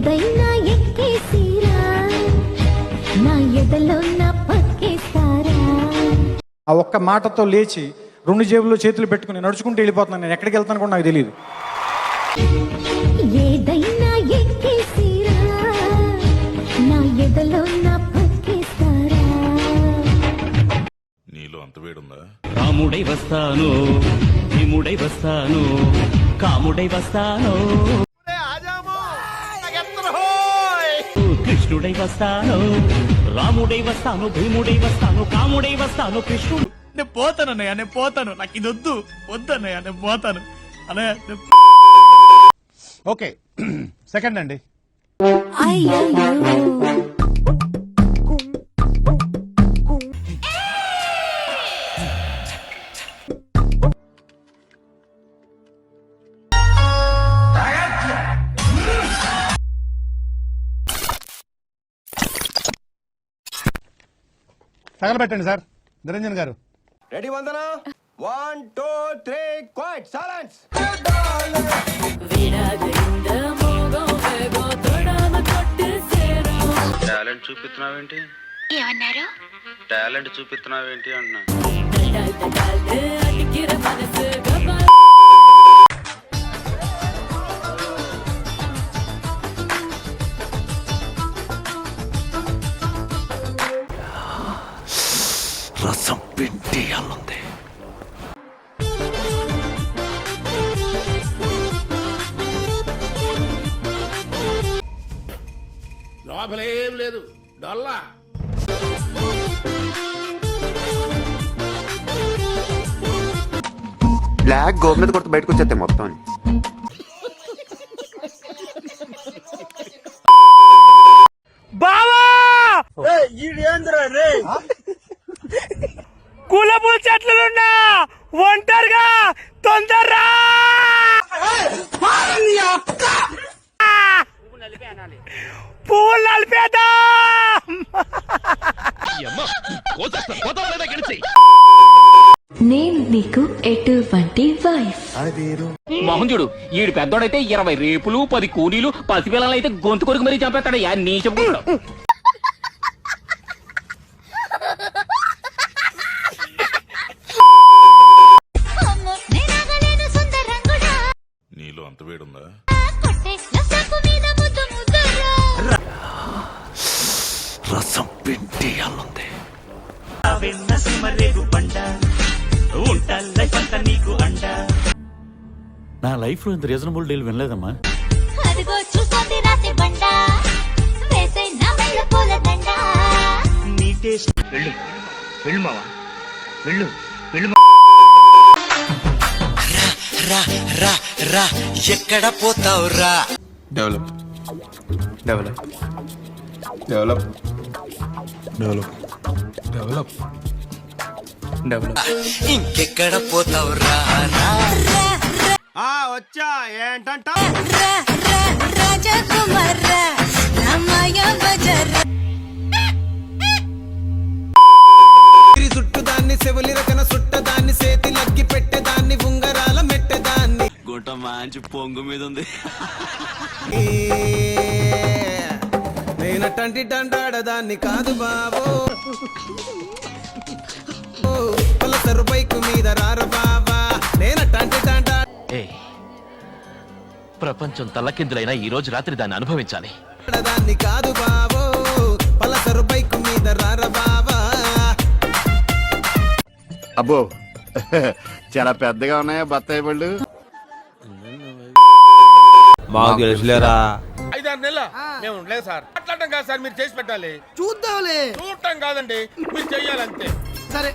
ఏదైనా ఎక్కేసిరా నా ఎదలో నా పక్కేస్తారా. ఆ ఒక్క మాటతో లేచి 2 జేబుల్లో చేతులు పెట్టుకుని నడుచుకుంటూ వెళ్ళిపోతున్నాను. నేను ఎక్కడికి వెళ్తాను కూడా నాకు తెలియదు. ఏదైనా ఎక్కేసిరా నా ఎదలో నా పక్కేస్తారా. నీలో అంత వేడుందా? రాముడై వస్తాను, భీముడై వస్తాను, కాముడై వస్తాను, కృష్ణుడై వస్తాను, రాముడై వస్తాను, భీముడై వస్తాను, కాముడై వస్తాను, కృష్ణుడు. నేను పోతాను అన్నయ్య, నేను పోతాను. నాకు ఇది వద్దు అన్నయ్య, నేను పోతాను అన్నయ్య. ఓకే సెకండ్ అండి. అయ్యో తగలబెట్టండి సార్ నిరంజన్ గారు. రెడీ వందనా? 1 2 3 క్వైట్ సైలెన్స్. టాలెంట్ చూపిస్తున్నావేంటి? ఏమన్నారు? టాలెంట్ చూపిస్తున్నావేంటి అన్నా. రసం పిండి అల్లుంది. లోపలేం లేదు డొల్లా. బ్లాక్ గోపు మీద కొడుతూ బయటకు వచ్చేస్తే మొత్తం. కులపూల చెట్లున్నా ఒంటరిగా తొందరరా. పువ్వులు నలిపేదా. నేను నీకు ఎటువంటి వైఫ్? మోహన్ చూడు, ఈడు పెద్దోడైతే 20 రేపులు 10 కూలీలు, పసిపిల్లలైతే గొంతు కొరికి మరీ చంపేస్తాడు. నీ చెప్పుకుంటాడు. నీలో అంత వేడుందా? రసం పిండి అల్లుంది. నా లైఫ్ లో ఇంత రీజనబుల్ డీల్ వినలేదమ్మా. అదిగో చూస్తుంది రాసి బండ వేసే నా మెళ్ళ పూల దండ. వెళ్ళు వెళ్ళు మావా, వెళ్ళు వెళ్ళు. రా రా రా ఎక్కడ పోతావు రా. Develop develop develop develop develop develop. ఇంకెక్కడ పోతావు రా. వచ్చా ఏంటంట. రాజకుమార్ చుట్టు దాన్ని సెవలి రకన సుట్టదాన్ని సేతి లగ్గి పెట్టేదాన్ని ఉంగరాల మెట్టేదాన్ని. గుంట మంచి పొంగు మీద ఉంది. నేనటంటి డండాడదాన్ని కాదు బాబో. పలసరు బైకు మీద రార బాబా. నేనటంటి డండా. ప్రపంచం తల్లకిందులైనా ఈ రోజు రాత్రి దాన్ని అనుభవించాలి. దాన్ని కాదు బాబో. పలసరు బైకు మీద రార బాబా. అబ్బో చాలా పెద్దగా ఉన్నాయా బత్తాయి పళ్ళు. మాకు తెలుసులేరా. 5-6 నెలల మేము ఉండలేదు సార్. మాట్లాడటం కాదు సార్, మీరు చేసి పెట్టాలి. చూద్దాంలే. చూడటం కాదండి, మీరు చెయ్యాలంతే. సరే